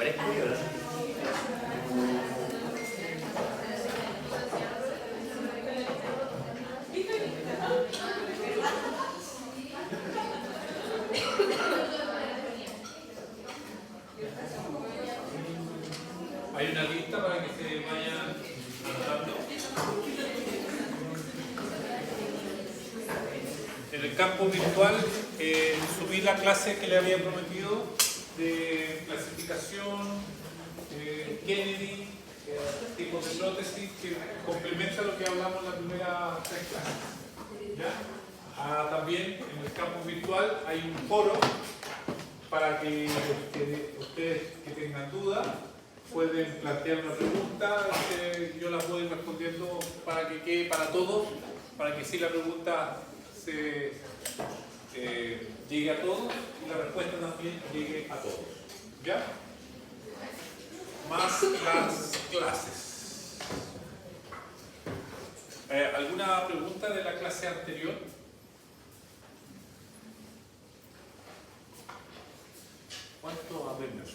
parezco yo, ¿no? Hay una lista para que se vayan anotando. En el campo virtual subí la clase que le había prometido de clasificación, Kennedy, tipos de prótesis, que complementa lo que hablamos en la primera tres clases. ¿Ya? También en el campo virtual hay un foro para que ustedes que tengan dudas pueden plantear una pregunta, yo la puedo ir respondiendo para que quede para todos, para que si la pregunta llegue a todos y la respuesta también llegue a todos. ¿Ya? Más las clases. ¿Alguna pregunta de la clase anterior? ¿Cuántos alumnos?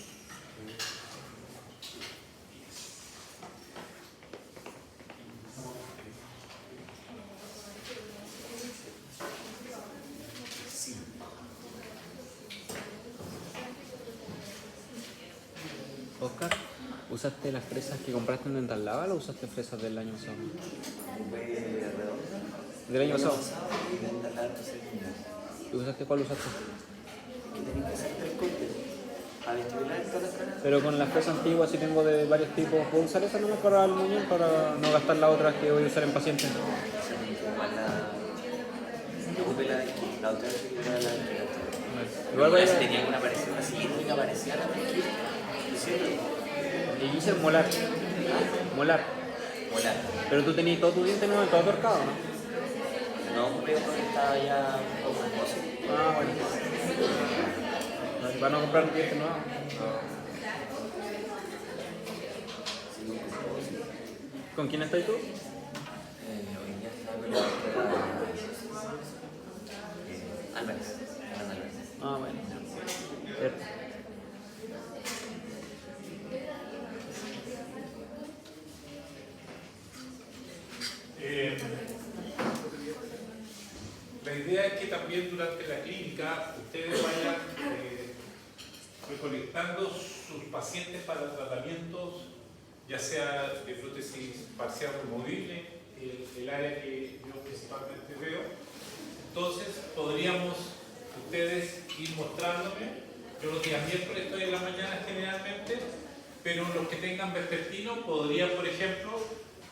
Oscar, ¿usaste las fresas que compraste en Dental Lava o usaste fresas del año pasado? ¿Del año pasado? ¿Y usaste cuál usaste? Pero con las fresas antiguas, si tengo de varios tipos, ¿puedo usar esa nomás para el muñón para no gastar las otras que voy a usar en pacientes? Igual si tenía alguna parecida así, única parecida a la tranquila. Y hice molar. Molar. Molar. Pero tú tenías todo tu diente nuevo, todo torcado, ¿no? No, creo que estaba ya un poco hermoso. Ah, bueno. ¿Van a comprar un diente nuevo? ¿Con quién estás tú? Hoy día estaba con la doctora Álvarez. Ah, bueno. Cierto. La idea es que también durante la clínica ustedes vayan recolectando sus pacientes para tratamientos, ya sea de prótesis parcial removible, el área que yo principalmente veo. Entonces podríamos ustedes ir mostrándome. Yo los días miércoles estoy en la mañana generalmente, pero los que tengan vespertino podrían, por ejemplo,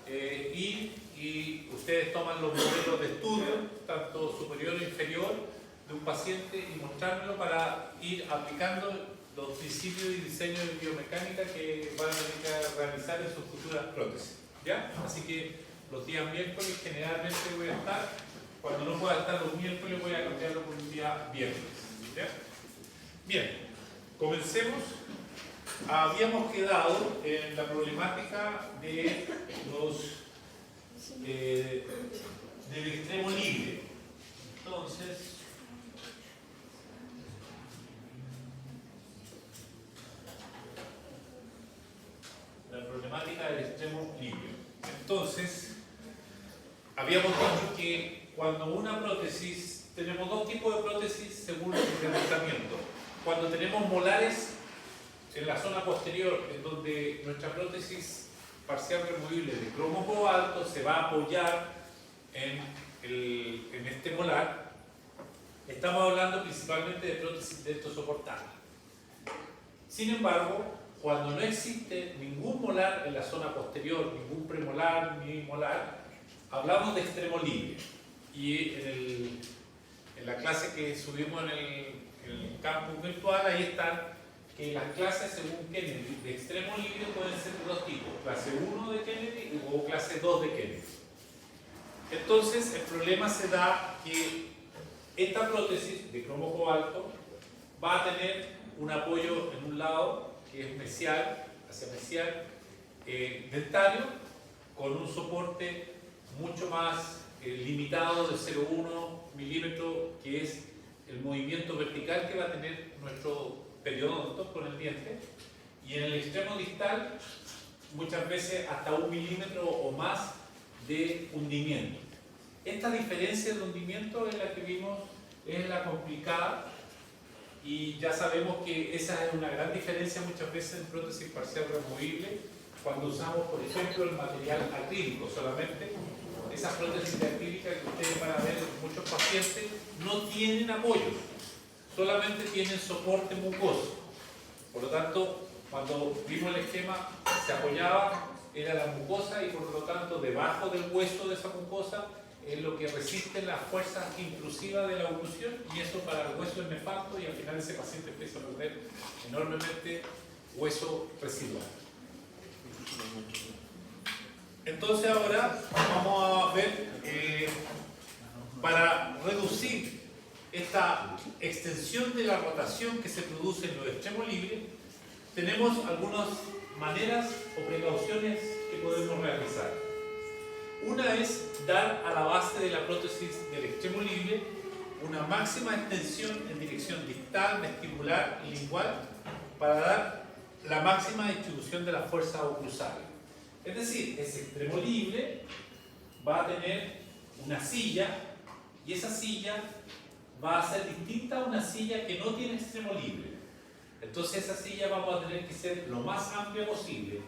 ir y ustedes toman los modelos de estudio, tanto superior o inferior, de un paciente y mostrármelo para ir aplicando los principios y diseños de biomecánica que van a tener que realizar en sus futuras prótesis. ¿Ya? Así que los días miércoles generalmente voy a estar, cuando no pueda estar los miércoles voy a cambiarlo por un día viernes. ¿Ya? Bien, comencemos. Habíamos quedado en la problemática de del extremo libre. Entonces, la problemática del extremo libre. Entonces, habíamos dicho que cuando una prótesis, tenemos dos tipos de prótesis según el tratamiento. Cuando tenemos molares en la zona posterior, en donde nuestra prótesis parcial removible de cromo cobalto se va a apoyar en este molar, estamos hablando principalmente de prótesis dentosoportable. Sin embargo, cuando no existe ningún molar en la zona posterior, ningún premolar ni molar, hablamos de extremo libre. Y en la clase que subimos en el campus virtual, ahí están que las clases según Kennedy de extremo libre pueden ser de dos tipos, clase 1 de Kennedy o clase 2 de Kennedy. Entonces el problema se da que esta prótesis de cromo cobalto va a tener un apoyo en un lado que es mesial, hacia mesial, dentario, con un soporte mucho más limitado de 0,1 milímetro, que es el movimiento vertical que va a tener nuestro periodonto con el diente, y en el extremo distal muchas veces hasta 1 milímetro o más de hundimiento. Esta diferencia de hundimiento es la que vimos, es la complicada, y ya sabemos que esa es una gran diferencia muchas veces en prótesis parcial removible cuando usamos, por ejemplo, el material acrílico solamente. Esas prótesis de acrílica que ustedes van a ver en muchos pacientes no tienen apoyos, solamente tienen soporte mucoso. Por lo tanto, cuando vimos el esquema, se apoyaba, era la mucosa, y por lo tanto debajo del hueso de esa mucosa es lo que resiste las fuerzas intrusivas de la oclusión, y eso para el hueso es nefasto, y al final ese paciente empieza a perder enormemente hueso residual. Entonces ahora vamos a ver, para reducir esta extensión de la rotación que se produce en los extremos libres, tenemos algunas maneras o precauciones que podemos realizar. Una es dar a la base de la prótesis del extremo libre una máxima extensión en dirección distal, vestibular y lingual para dar la máxima distribución de las fuerzas oclusales. Es decir, ese extremo libre va a tener una silla, y esa silla va a ser distinta a una silla que no tiene extremo libre. Entonces esa silla vamos a tener que ser lo más amplia posible.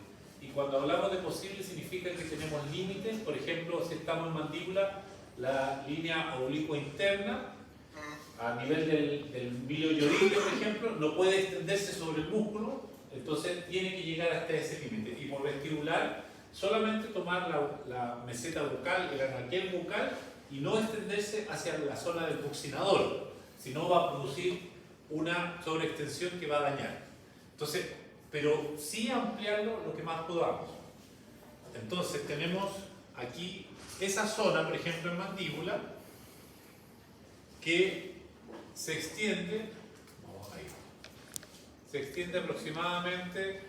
Y cuando hablamos de posible significa que tenemos límites. Por ejemplo, si estamos en mandíbula, la línea oblicua interna a nivel del villo llorique, por ejemplo, no puede extenderse sobre el músculo, entonces tiene que llegar hasta ese límite. Y por vestibular, solamente tomar la meseta bucal, el anaquel bucal, y no extenderse hacia la zona del buccinador, si no va a producir una sobreextensión que va a dañar. Entonces, pero sí ampliarlo lo que más podamos. Entonces tenemos aquí esa zona, por ejemplo en mandíbula, que se extiende, vamos ahí, se extiende aproximadamente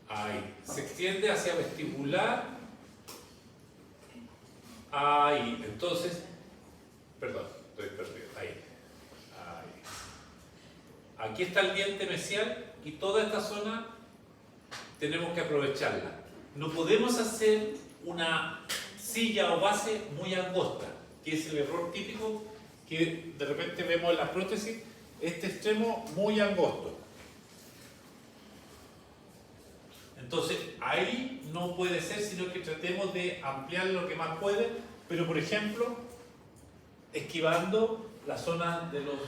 ahí, se extiende hacia vestibular, ahí, entonces, perdón, estoy perdido, ahí. Aquí está el diente mesial, y toda esta zona tenemos que aprovecharla. No podemos hacer una silla o base muy angosta, que es el error típico que de repente vemos en las prótesis, este extremo muy angosto. Entonces ahí no puede ser, sino que tratemos de ampliar lo que más puede, pero por ejemplo esquivando la zona de los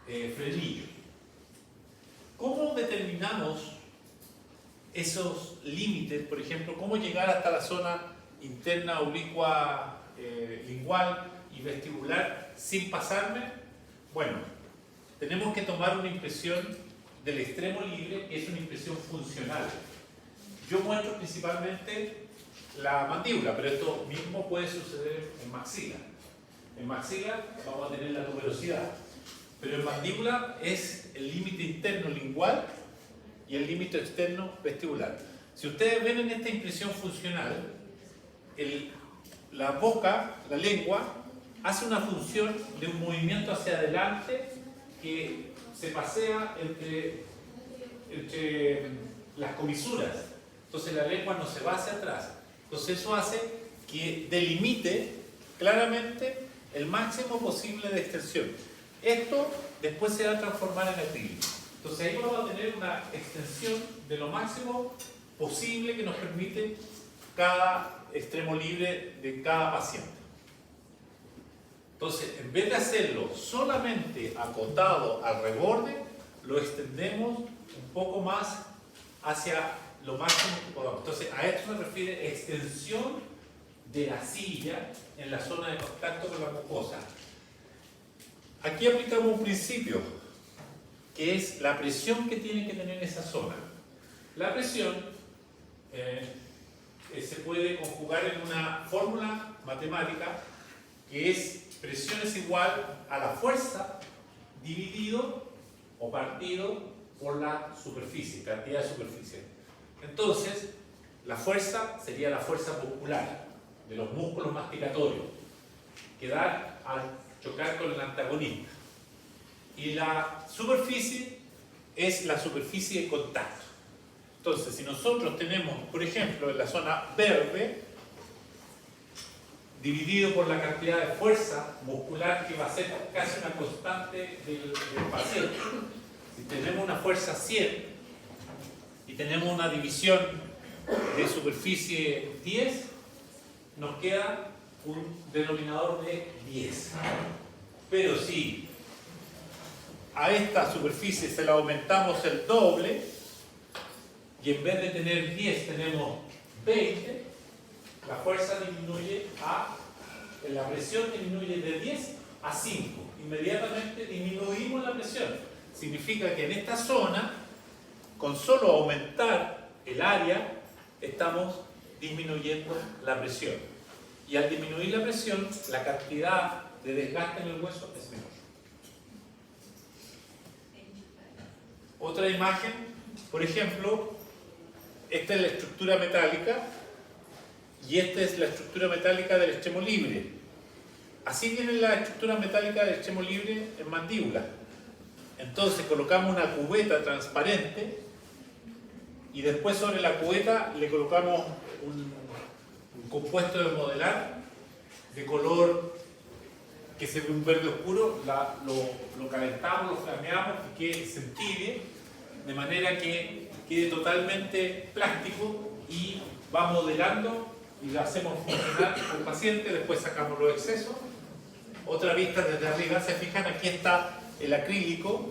frenillos. ¿Cómo determinamos esos límites? Por ejemplo, ¿cómo llegar hasta la zona interna oblicua lingual y vestibular sin pasarme? Bueno, tenemos que tomar una impresión del extremo libre, que es una impresión funcional. Yo muestro principalmente la mandíbula, pero esto mismo puede suceder en maxila. En maxila vamos a tener la tuberosidad, pero en mandíbula es el límite interno lingual y el límite externo vestibular. Si ustedes ven en esta impresión funcional, la boca, la lengua, hace una función de un movimiento hacia adelante que se pasea entre las comisuras. Entonces la lengua no se va hacia atrás. Entonces eso hace que delimite claramente el máximo posible de extensión. Esto después se va a transformar en acrílico. Entonces ahí vamos a tener una extensión de lo máximo posible que nos permite cada extremo libre de cada paciente. Entonces, en vez de hacerlo solamente acotado al reborde, lo extendemos un poco más hacia lo máximo que podamos. Entonces, a esto se refiere extensión de la silla en la zona de contacto con la mucosa. Aquí aplicamos un principio, que es la presión que tiene que tener esa zona. La presión se puede conjugar en una fórmula matemática que es presión es igual a la fuerza dividido o partido por la superficie, cantidad de superficie. Entonces, la fuerza sería la fuerza muscular. de los músculos masticatorios que dan al chocar con el antagonista. Y la superficie es la superficie de contacto. Entonces, si nosotros tenemos, por ejemplo, en la zona verde, dividido por la cantidad de fuerza muscular que va a ser casi una constante del paciente. Si tenemos una fuerza 100 y tenemos una división de superficie 10, nos queda un denominador de 10. Pero si a esta superficie se la aumentamos el doble y en vez de tener 10 tenemos 20, la fuerza disminuye la presión disminuye de 10 a 5. Inmediatamente disminuimos la presión. Significa que en esta zona, con solo aumentar el área, estamos disminuyendo la presión. Y al disminuir la presión, la cantidad de desgaste en el hueso es menor. Otra imagen, por ejemplo, esta es la estructura metálica y esta es la estructura metálica del extremo libre. Así viene la estructura metálica del extremo libre en mandíbula. Entonces colocamos una cubeta transparente y después sobre la cubeta le colocamos un compuesto de modelar de color que se ve un verde oscuro, lo calentamos, lo flameamos y que se entibie de manera que quede totalmente plástico y va modelando y lo hacemos funcionar con el paciente, después sacamos los excesos. Otra vista desde arriba, se fijan, aquí está el acrílico.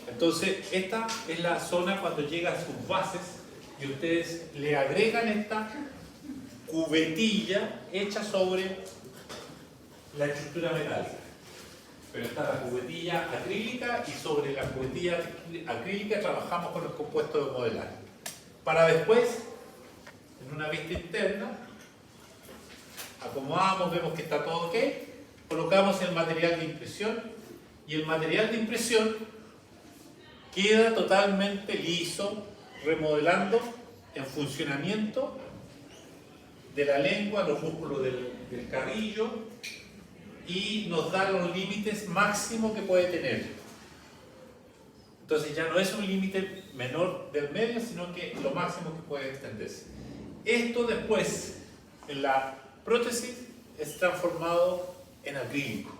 Entonces esta es la zona cuando llega a sus bases y ustedes le agregan esta cubetilla hecha sobre la estructura metálica. Pero está la cubetilla acrílica y sobre la cubetilla acrílica trabajamos con el compuesto de modelar. Para después, en una vista interna, acomodamos, vemos que está todo ok, colocamos el material de impresión y el material de impresión queda totalmente liso, remodelando en funcionamiento de la lengua, los músculos del carrillo y nos da los límites máximos que puede tener. Entonces ya no es un límite menor del medio, sino que lo máximo que puede extenderse. Esto después, en la prótesis, es transformado en acrílico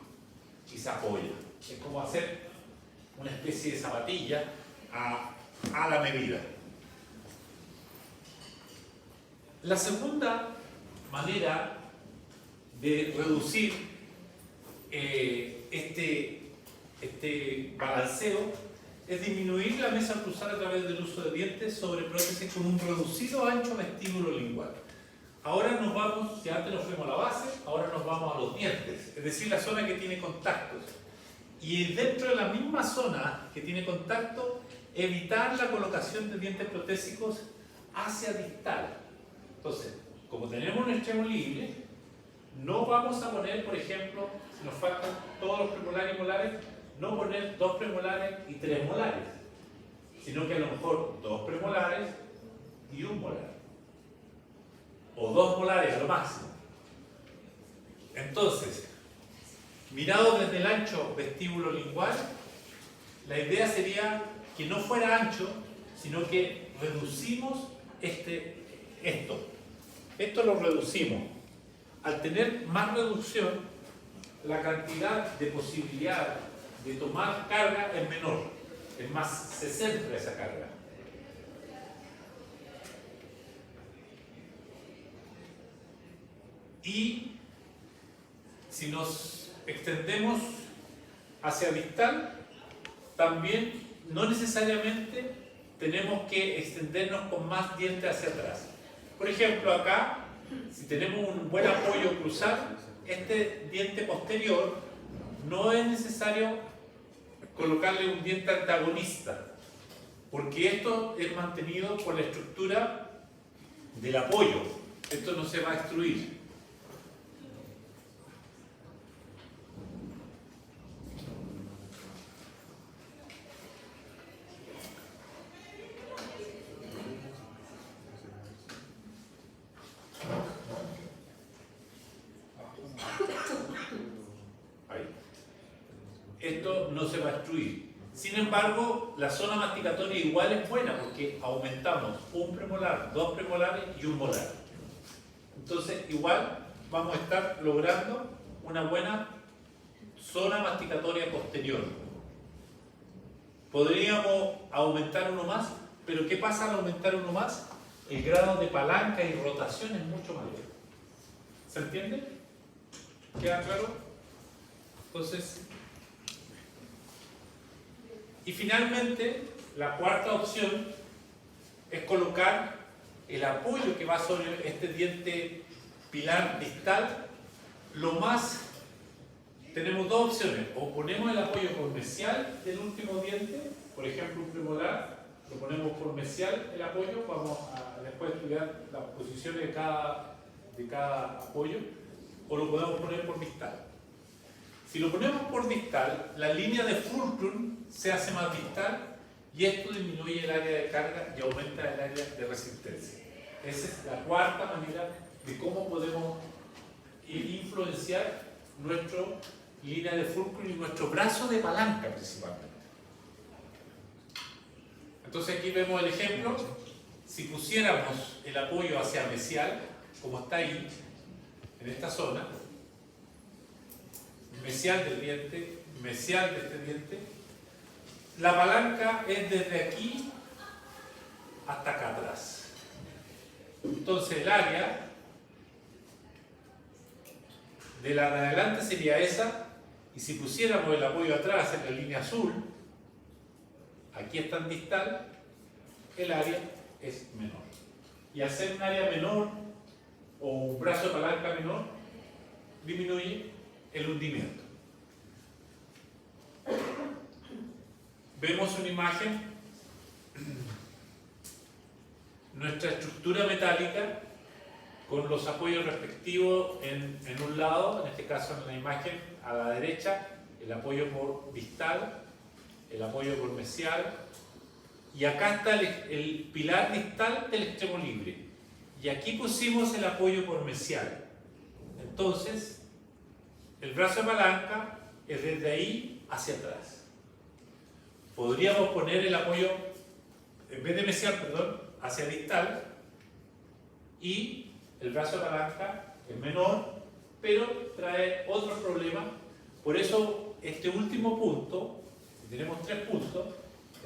y se apoya. Es como hacer una especie de zapatilla a la medida. La segunda manera de reducir este balanceo es disminuir la mesa cruzal a través del uso de dientes sobre prótesis con un reducido ancho vestíbulo lingual. Ahora nos vamos, ya antes nos fuimos a la base, ahora nos vamos a los dientes, es decir, la zona que tiene contactos. Y dentro de la misma zona que tiene contacto, evitar la colocación de dientes protésicos hacia distal. Entonces, como tenemos un extremo libre, no vamos a poner, por ejemplo, si nos faltan todos los premolares y molares, no poner 2 premolares y 3 molares, sino que a lo mejor 2 premolares y 1 molar. O 2 molares a lo máximo. Entonces, mirado desde el ancho vestíbulo lingual, la idea sería que no fuera ancho, sino que reducimos esto lo reducimos. Al tener más reducción, la cantidad de posibilidad de tomar carga es menor, es más, se centra esa carga. Y si nos extendemos hacia distal, también no necesariamente tenemos que extendernos con más dientes hacia atrás. Por ejemplo, acá, si tenemos un buen apoyo cruzal, este diente posterior no es necesario colocarle un diente antagonista, porque esto es mantenido por la estructura del apoyo. Esto no se va a extruir. esto no se va a destruir. Sin embargo, la zona masticatoria igual es buena porque aumentamos un premolar, dos premolares y un molar. Entonces, igual vamos a estar logrando una buena zona masticatoria posterior. Podríamos aumentar uno más, pero ¿qué pasa al aumentar uno más? El grado de palanca y rotación es mucho mayor. ¿Se entiende? ¿Queda claro? Entonces, y finalmente, la cuarta opción es colocar el apoyo que va sobre este diente pilar distal lo más. Tenemos dos opciones: o ponemos el apoyo por mesial del último diente, por ejemplo un premolar, lo ponemos por mesial el apoyo, vamos a después estudiar las posiciones de cada apoyo, o lo podemos poner por distal. Si lo ponemos por distal, la línea de fulcrum se hace más distal y esto disminuye el área de carga y aumenta el área de resistencia. Esa es la cuarta manera de cómo podemos influenciar nuestra línea de fulcrum y nuestro brazo de palanca principalmente. Entonces aquí vemos el ejemplo. Si pusiéramos el apoyo hacia mesial, como está ahí, en esta zona, mesial del diente, mesial de este diente, la palanca es desde aquí hasta acá atrás. Entonces el área de la de adelante sería esa, y si pusiéramos el apoyo atrás en la línea azul, aquí está en distal, el área es menor. Y hacer un área menor o un brazo de palanca menor disminuye el hundimiento. Vemos una imagen, nuestra estructura metálica con los apoyos respectivos en un lado, en este caso en la imagen a la derecha, el apoyo por distal, el apoyo por mesial, y acá está el pilar distal del extremo libre, y aquí pusimos el apoyo por mesial. Entonces, el brazo de palanca es desde ahí hacia atrás. Podríamos poner el apoyo, en vez de mesial, perdón, hacia distal, y el brazo de palanca es menor, pero trae otros problemas. Por eso, este último punto, tenemos 3 puntos,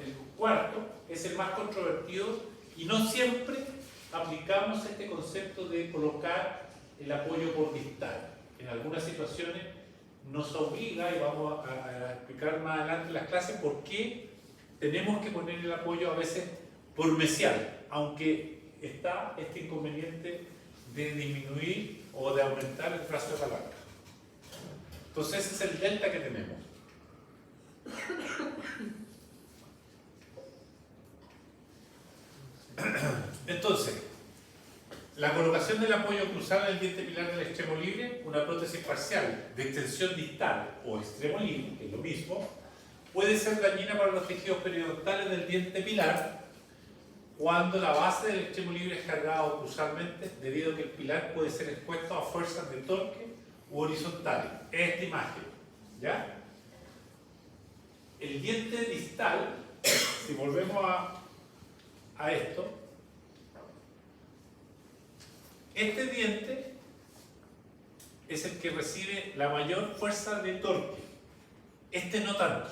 el cuarto es el más controvertido y no siempre aplicamos este concepto de colocar el apoyo por distal. En algunas situaciones nos obliga, y vamos a explicar más adelante en las clases, por qué tenemos que poner el apoyo a veces por mesial, aunque está este inconveniente de disminuir o de aumentar el brazo de palanca. Entonces ese es el delta que tenemos. Entonces, la colocación del apoyo cruzado en el diente pilar del extremo libre, una prótesis parcial de extensión distal o extremo libre, que es lo mismo, puede ser dañina para los tejidos periodontales del diente pilar cuando la base del extremo libre es cargada cruzalmente, debido a que el pilar puede ser expuesto a fuerzas de torque u horizontales. Esta imagen, ¿ya? El diente distal, si volvemos a esto, este diente es el que recibe la mayor fuerza de torque. Este no tanto.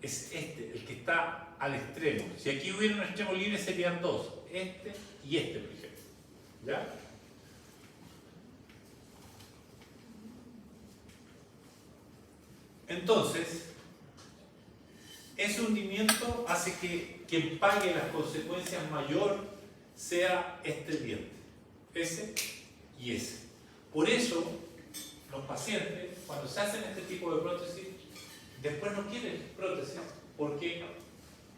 Es este, el que está al extremo. Si aquí hubiera un extremo libre serían dos. Este y este, por ejemplo. ¿Ya? Entonces, ese hundimiento hace que quien pague las consecuencias mayor sea este diente. Ese y ese. Por eso, los pacientes, cuando se hacen este tipo de prótesis, después no quieren prótesis porque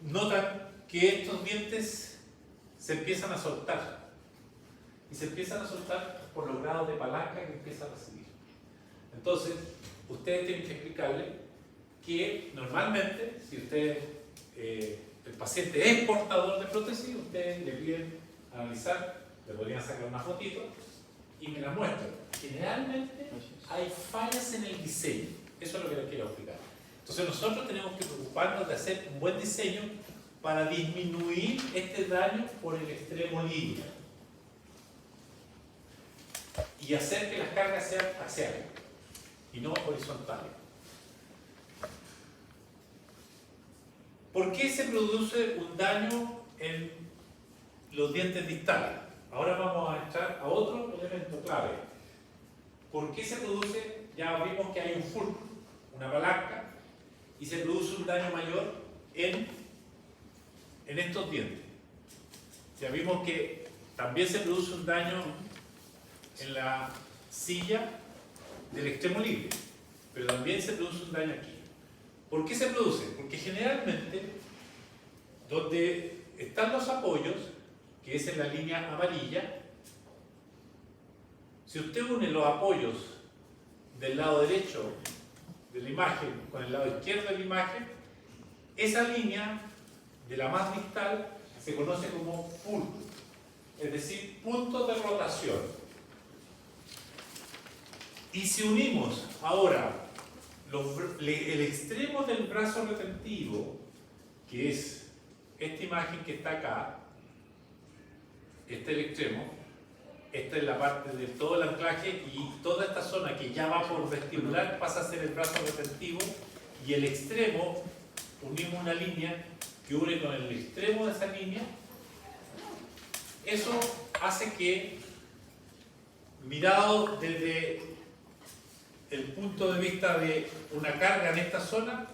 notan que estos dientes se empiezan a soltar. Y se empiezan a soltar por los grados de palanca que empiezan a recibir. Entonces, ustedes tienen que explicarle que normalmente, si el paciente es portador de prótesis, ustedes le piden analizar, le podrían sacar una fotito y me la muestran. Generalmente hay fallas en el diseño. Eso es lo que les quiero explicar. Entonces nosotros tenemos que preocuparnos de hacer un buen diseño para disminuir este daño por el extremo libre y hacer que las cargas sean axiales y no horizontales. ¿Por qué se produce un daño en los dientes distales? Ahora vamos a entrar a otro elemento clave. ¿Por qué se produce? Ya vimos que hay un fulcro, una palanca, y se produce un daño mayor en estos dientes. Ya vimos que también se produce un daño en la silla del extremo libre, pero también se produce un daño aquí. ¿Por qué se produce? Porque generalmente donde están los apoyos, que es en la línea amarilla, si usted une los apoyos del lado derecho de la imagen con el lado izquierdo de la imagen, esa línea de la más distal se conoce como fulcro, es decir, punto de rotación. Y si unimos ahora el extremo del brazo retentivo, que es esta imagen que está acá, este es el extremo, esta es la parte de todo el anclaje y toda esta zona que ya va por vestibular pasa a ser el brazo retentivo, y el extremo, unimos una línea que une con el extremo de esa línea. Eso hace que, mirado desde el punto de vista de una carga en esta zona,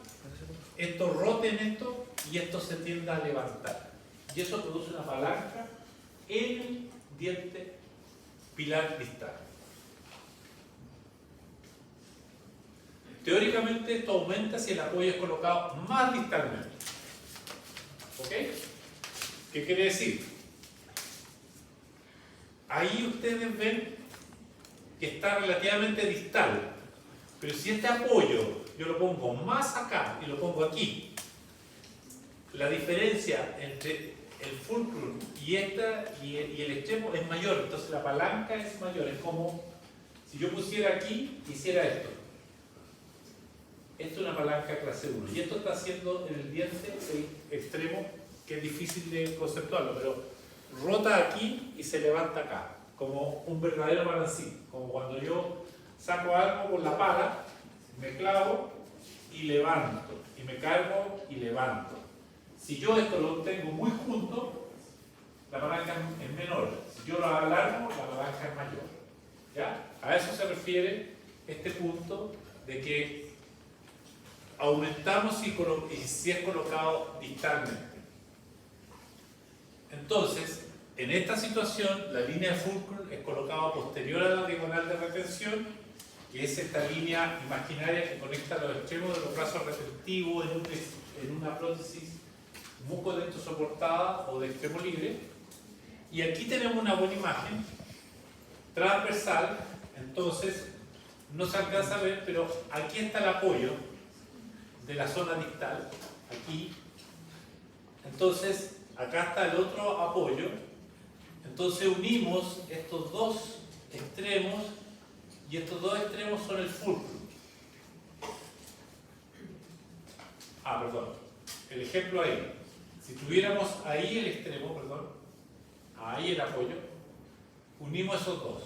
esto rote en esto y esto se tienda a levantar, y eso produce una palanca en el diente pilar distal. Teóricamente esto aumenta si el apoyo es colocado más distalmente. ¿Ok? ¿Qué quiere decir? Ahí ustedes ven que está relativamente distal, pero si este apoyo yo lo pongo más acá y lo pongo aquí, la diferencia entre el fulcrum y el extremo es mayor, entonces la palanca es mayor. Es como si yo pusiera aquí, hiciera esto. Esto es una palanca clase 1 y esto está haciendo en el diente extremo, que es difícil de conceptuarlo, pero rota aquí y se levanta acá, como un verdadero balancín, como cuando yo saco algo con la pala, me clavo y levanto, y me cargo y levanto. Si yo esto lo tengo muy junto, la palanca es menor. Si yo lo alargo, la palanca es mayor. ¿Ya? A eso se refiere este punto de que aumentamos si es colocado distalmente. Entonces, en esta situación, la línea de fulcrum es colocada posterior a la diagonal de retención, que es esta línea imaginaria que conecta los extremos de los brazos retentivos en una prótesis mucodento soportada o de extremo libre. Y aquí tenemos una buena imagen transversal, entonces no se alcanza a ver, pero aquí está el apoyo de la zona distal, aquí. Entonces, acá está el otro apoyo. Entonces unimos estos dos extremos y estos dos extremos son el fulcrum. Perdón. El ejemplo ahí. Si tuviéramos ahí el extremo, perdón, ahí el apoyo, unimos esos dos.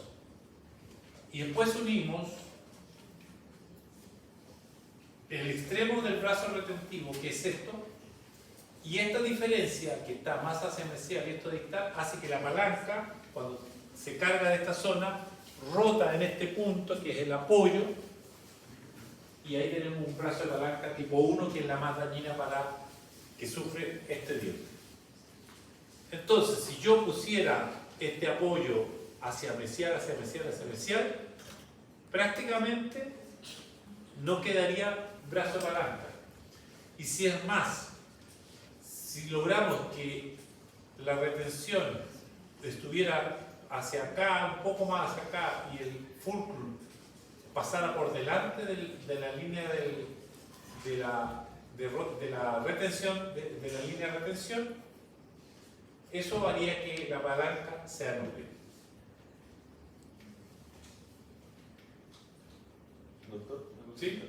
Y después unimos el extremo del brazo retentivo, que es esto, y esta diferencia que está más hacia mesial y esto distal hace que la palanca, cuando se carga de esta zona, rota en este punto que es el apoyo, y ahí tenemos un brazo de palanca tipo 1 que es la más dañina para que sufre este diente. Entonces, si yo pusiera este apoyo hacia mesial, prácticamente no quedaría brazo de palanca. Y si es más, si logramos que la retención estuviera hacia acá, un poco más hacia acá, y el fulcrum pasara por delante de la línea de la retención, de la línea de retención, eso haría que la palanca se anule. Doctor, ¿Sí?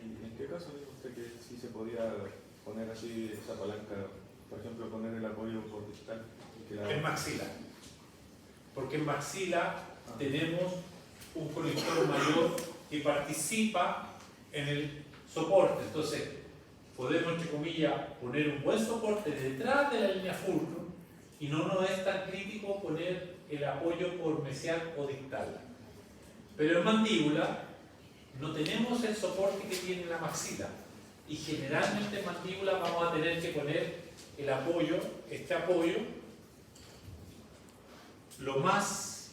¿Y en qué caso dijo usted que sí se podía poner así esa palanca, por ejemplo, poner el apoyo por distal? En maxila. Porque en maxila tenemos un colector mayor que participa en el soporte. Entonces, podemos, entre comillas, poner un buen soporte detrás de la línea fulcrum y no nos es tan crítico poner el apoyo por mesial o distal. Pero en mandíbula no tenemos el soporte que tiene la maxila y generalmente en mandíbula vamos a tener que poner el apoyo, este apoyo, lo más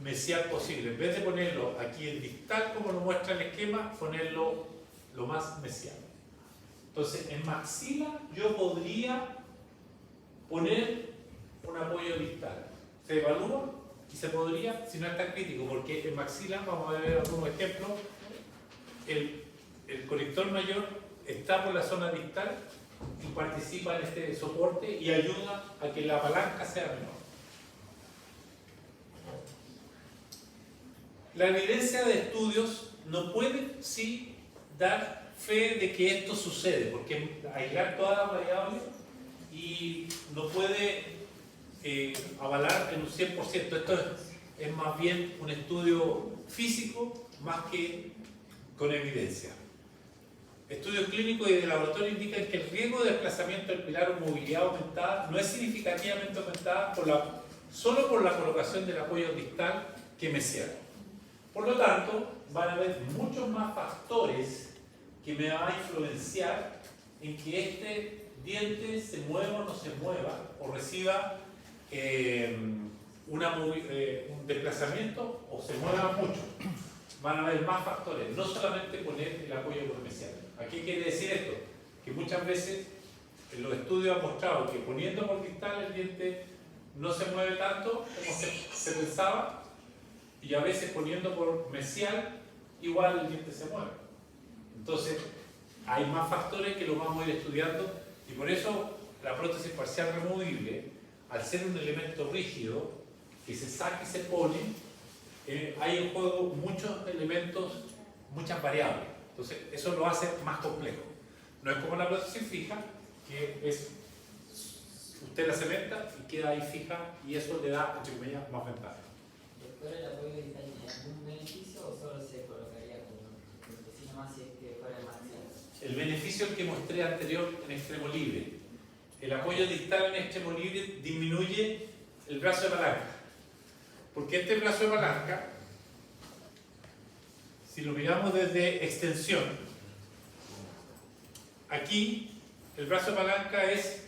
mesial posible. En vez de ponerlo aquí en distal como lo muestra el esquema, ponerlo lo más mesial. Entonces en maxila yo podría poner un apoyo distal. Se evalúa y se podría, si no es tan crítico, porque en maxila, vamos a ver algunos ejemplos, el conector mayor está por la zona distal y participa en este soporte y ayuda a que la palanca sea menor. La evidencia de estudios no puede sí dar fe de que esto sucede, porque aislar todas las variables y no puede avalar en un 100%. Esto es más bien un estudio físico más que con evidencia. Estudios clínicos y de laboratorio indican que el riesgo de desplazamiento del pilar o movilidad aumentada no es significativamente aumentada solo por la colocación del apoyo distal que mesial. Por lo tanto, van a haber muchos más factores que me van a influenciar en que este diente se mueva o no se mueva o reciba un desplazamiento o se mueva mucho. Van a haber más factores, no solamente poner el apoyo por mesial. ¿A qué quiere decir esto? Que muchas veces en los estudios han mostrado que poniendo por distal el diente no se mueve tanto como se pensaba, y a veces poniendo por mesial igual el diente se mueve. Entonces hay más factores que lo vamos a ir estudiando, y por eso la prótesis parcial removible, al ser un elemento rígido que se saca y se pone, hay en juego muchos elementos, muchas variables. Entonces eso lo hace más complejo. No es como la prótesis fija, que es usted la cementa y queda ahí fija, y eso le da, entre comillas, más ventaja. ¿Después el apoyo distal tiene algún beneficio o solo se colocaría como si nomás si es que fuera marcial? El beneficio que mostré anterior en extremo libre. El apoyo distal en extremo libre disminuye el brazo de palanca. Porque este brazo de palanca, si lo miramos desde extensión, aquí el brazo de palanca es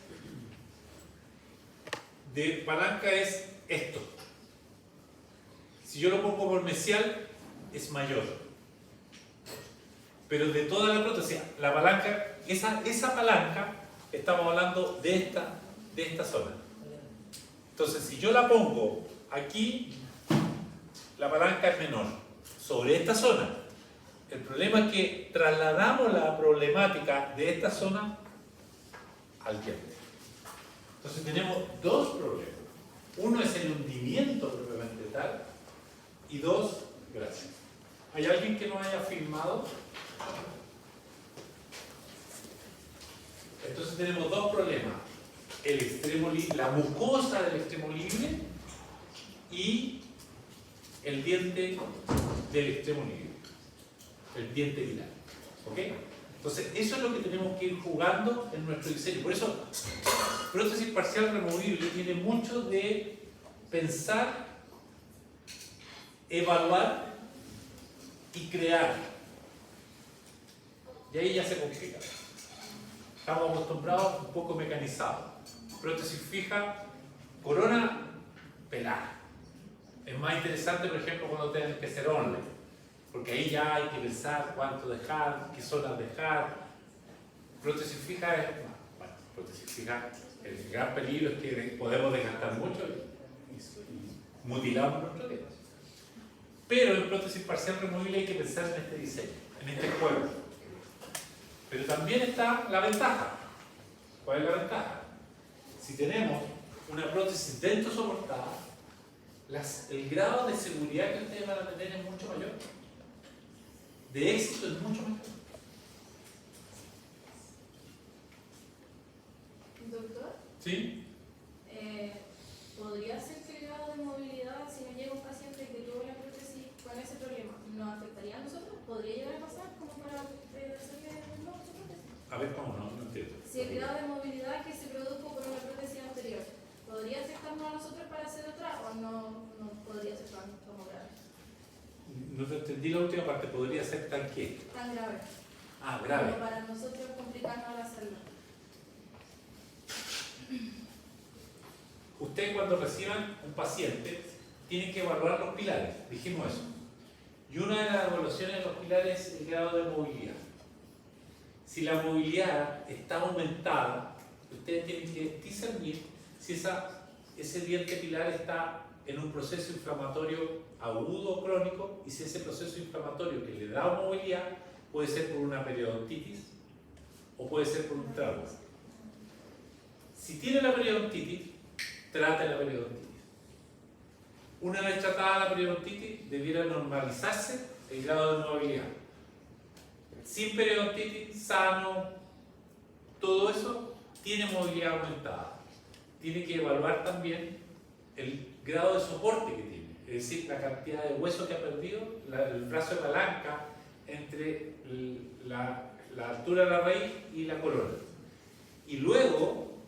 esto. Si yo lo pongo por mesial, es mayor. Pero de toda la prótesis, la palanca, esa palanca, estamos hablando de esta zona. Entonces, si yo la pongo aquí, la palanca es menor sobre esta zona. El problema es que trasladamos la problemática de esta zona al diente. Entonces tenemos dos problemas. Uno es el hundimiento propiamente tal, y dos, gracias. ¿Hay alguien que no haya filmado? Entonces tenemos dos problemas. El extremo libre, la mucosa del extremo libre y el diente del extremo libre. El diente viral. ¿Ok? Entonces eso es lo que tenemos que ir jugando en nuestro diseño. Por eso, prótesis parcial removible tiene mucho de pensar, evaluar y crear. Y ahí ya se complica. Estamos acostumbrados un poco mecanizados. Prótesis fija, corona pelada. Es más interesante, por ejemplo, cuando tienen que hacer online, porque ahí ya hay que pensar cuánto dejar, qué zonas dejar. Prótesis fija es, bueno, prótesis fija, el gran peligro es que podemos desgastar mucho y mutilamos nuestros dedos. Pero en prótesis parcial removible hay que pensar en este diseño, en este juego. Pero también está la ventaja. ¿Cuál es la ventaja? Si tenemos una prótesis dentro soportada, el grado de seguridad que ustedes van a tener es mucho mayor. De éxito es mucho mayor. ¿Sí? ¿Podría ser que el grado de movilidad, si nos llega un paciente que tuvo la prótesis con ese problema, nos afectaría a nosotros? ¿Podría llegar a pasar como para hacerle no su prótesis? A ver, ¿cómo no entiendo? Si el grado de movilidad que se produjo con una prótesis anterior, ¿podría afectarnos a nosotros para hacer otra o no podría ser tan como grave? No te entendí la última parte. ¿Podría ser tan qué? Tan grave. Ah, grave. Como para nosotros complicarnos al hacerlo. Ustedes cuando reciban un paciente tienen que evaluar los pilares, dijimos eso. Y una de las evaluaciones de los pilares es el grado de movilidad. Si la movilidad está aumentada, ustedes tienen que discernir si ese diente pilar está en un proceso inflamatorio agudo o crónico, y si ese proceso inflamatorio que le da movilidad puede ser por una periodontitis o puede ser por un trauma. Si tiene la periodontitis, trate la periodontitis. Una vez tratada la periodontitis, debiera normalizarse el grado de movilidad. Sin periodontitis, sano, todo eso tiene movilidad aumentada. Tiene que evaluar también el grado de soporte que tiene, es decir, la cantidad de hueso que ha perdido, el brazo de palanca entre la altura de la raíz y la corona. Y luego,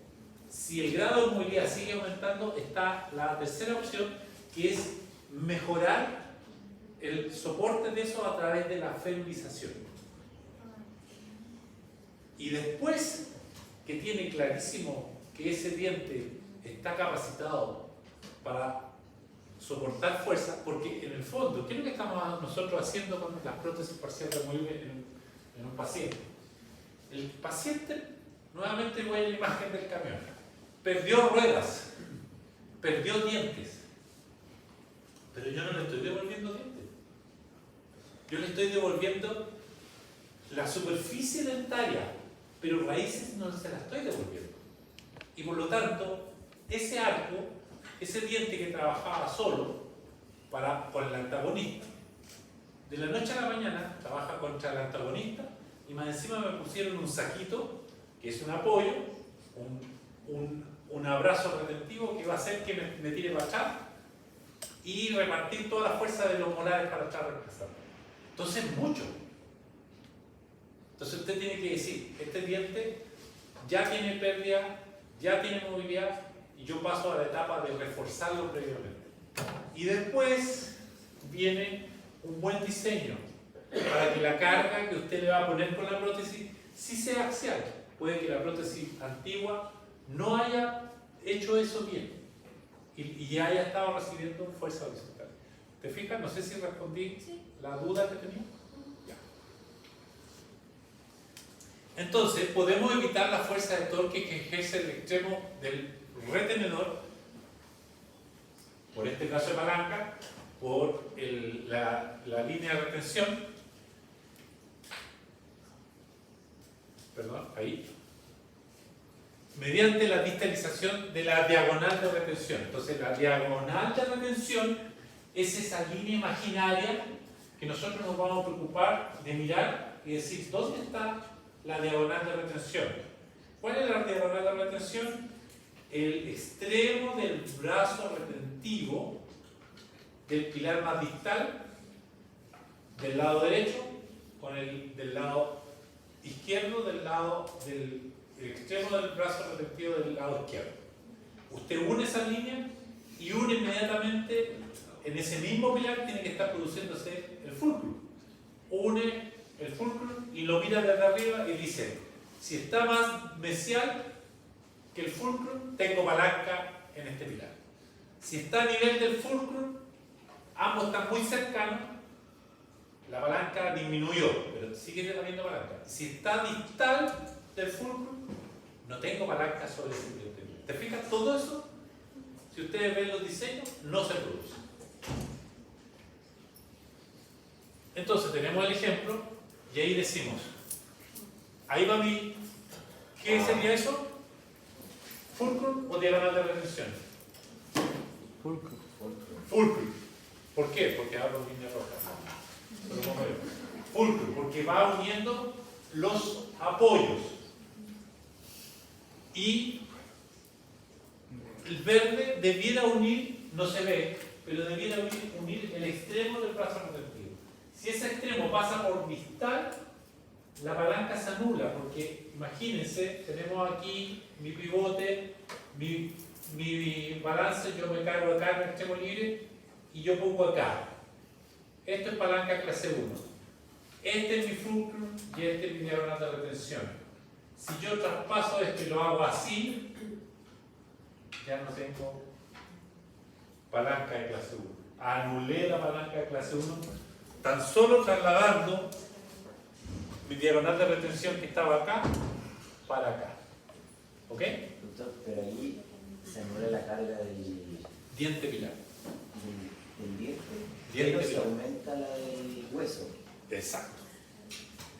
si el grado de movilidad sigue aumentando, está la tercera opción, que es mejorar el soporte de eso a través de la feminización. Y después que tiene clarísimo que ese diente está capacitado para soportar fuerza, porque en el fondo, ¿qué es lo que estamos nosotros haciendo con las prótesis parciales removibles en un paciente? El paciente, nuevamente voy a la imagen del camión, perdió ruedas, perdió dientes, pero yo no le estoy devolviendo dientes, yo le estoy devolviendo la superficie dentaria, pero raíces no se las estoy devolviendo. Y por lo tanto, ese arco, ese diente que trabajaba solo con el antagonista, de la noche a la mañana trabaja contra el antagonista, y más encima me pusieron un saquito, que es un apoyo, un abrazo retentivo que va a hacer que me tire para atrás y repartir toda la fuerza de los molares para atrás reemplazar. Entonces, mucho. Entonces usted tiene que decir, este diente ya tiene pérdida, ya tiene movilidad, y yo paso a la etapa de reforzarlo previamente. Y después viene un buen diseño para que la carga que usted le va a poner con la prótesis sí sea axial. Puede que la prótesis antigua no haya hecho eso bien y ya haya estado recibiendo fuerza horizontal. ¿Te fijas? No sé si respondí la duda que tenía. Ya. Entonces, podemos evitar la fuerza de torque que ejerce el extremo del retenedor, por este caso de palanca, por la línea de retención, perdón, ahí, mediante la distalización de la diagonal de retención. Entonces, la diagonal de retención es esa línea imaginaria que nosotros nos vamos a preocupar de mirar y decir, ¿dónde está la diagonal de retención? ¿Cuál es la diagonal de retención? El extremo del brazo retentivo del pilar más distal del lado derecho con el del lado izquierdo del extremo del brazo retentivo del lado izquierdo. Usted une esa línea y une inmediatamente en ese mismo pilar tiene que estar produciéndose el fulcrum. Une el fulcrum y lo mira desde arriba y dice, si está más mesial que el fulcrum, tengo palanca en este pilar. Si está a nivel del fulcrum, ambos están muy cercanos, la palanca disminuyó, pero sigue habiendo palanca. Si está distal del fulcrum, no tengo palanca sobre ese pilar. ¿Te fijas? Todo eso, si ustedes ven los diseños, no se produce. Entonces tenemos el ejemplo y ahí decimos, ahí va mi, ¿qué sería eso? ¿Fulcrum o diagonal de retención? Fulcrum. Fulcrum. ¿Por qué? Porque hablo línea roja. Fulcrum, porque va uniendo los apoyos. Y el verde debiera unir, no se ve, pero debiera unir el extremo del brazo rotativo. Si ese extremo pasa por distal, la palanca se anula, porque imagínense, tenemos aquí mi pivote, mi balance, yo me cargo acá en el extremo libre y yo pongo acá. Esto es palanca clase 1. Este es mi fulcrum y este es mi diagonal de retención. Si yo traspaso esto y lo hago así, ya no tengo palanca de clase 1. Anulé la palanca de clase 1 tan solo trasladando mi diagonal de retención que estaba acá para acá. ¿Ok? Doctor, pero ahí se anula la carga del Diente pilar. diente, Diente pero se pilar. aumenta la del hueso. Exacto.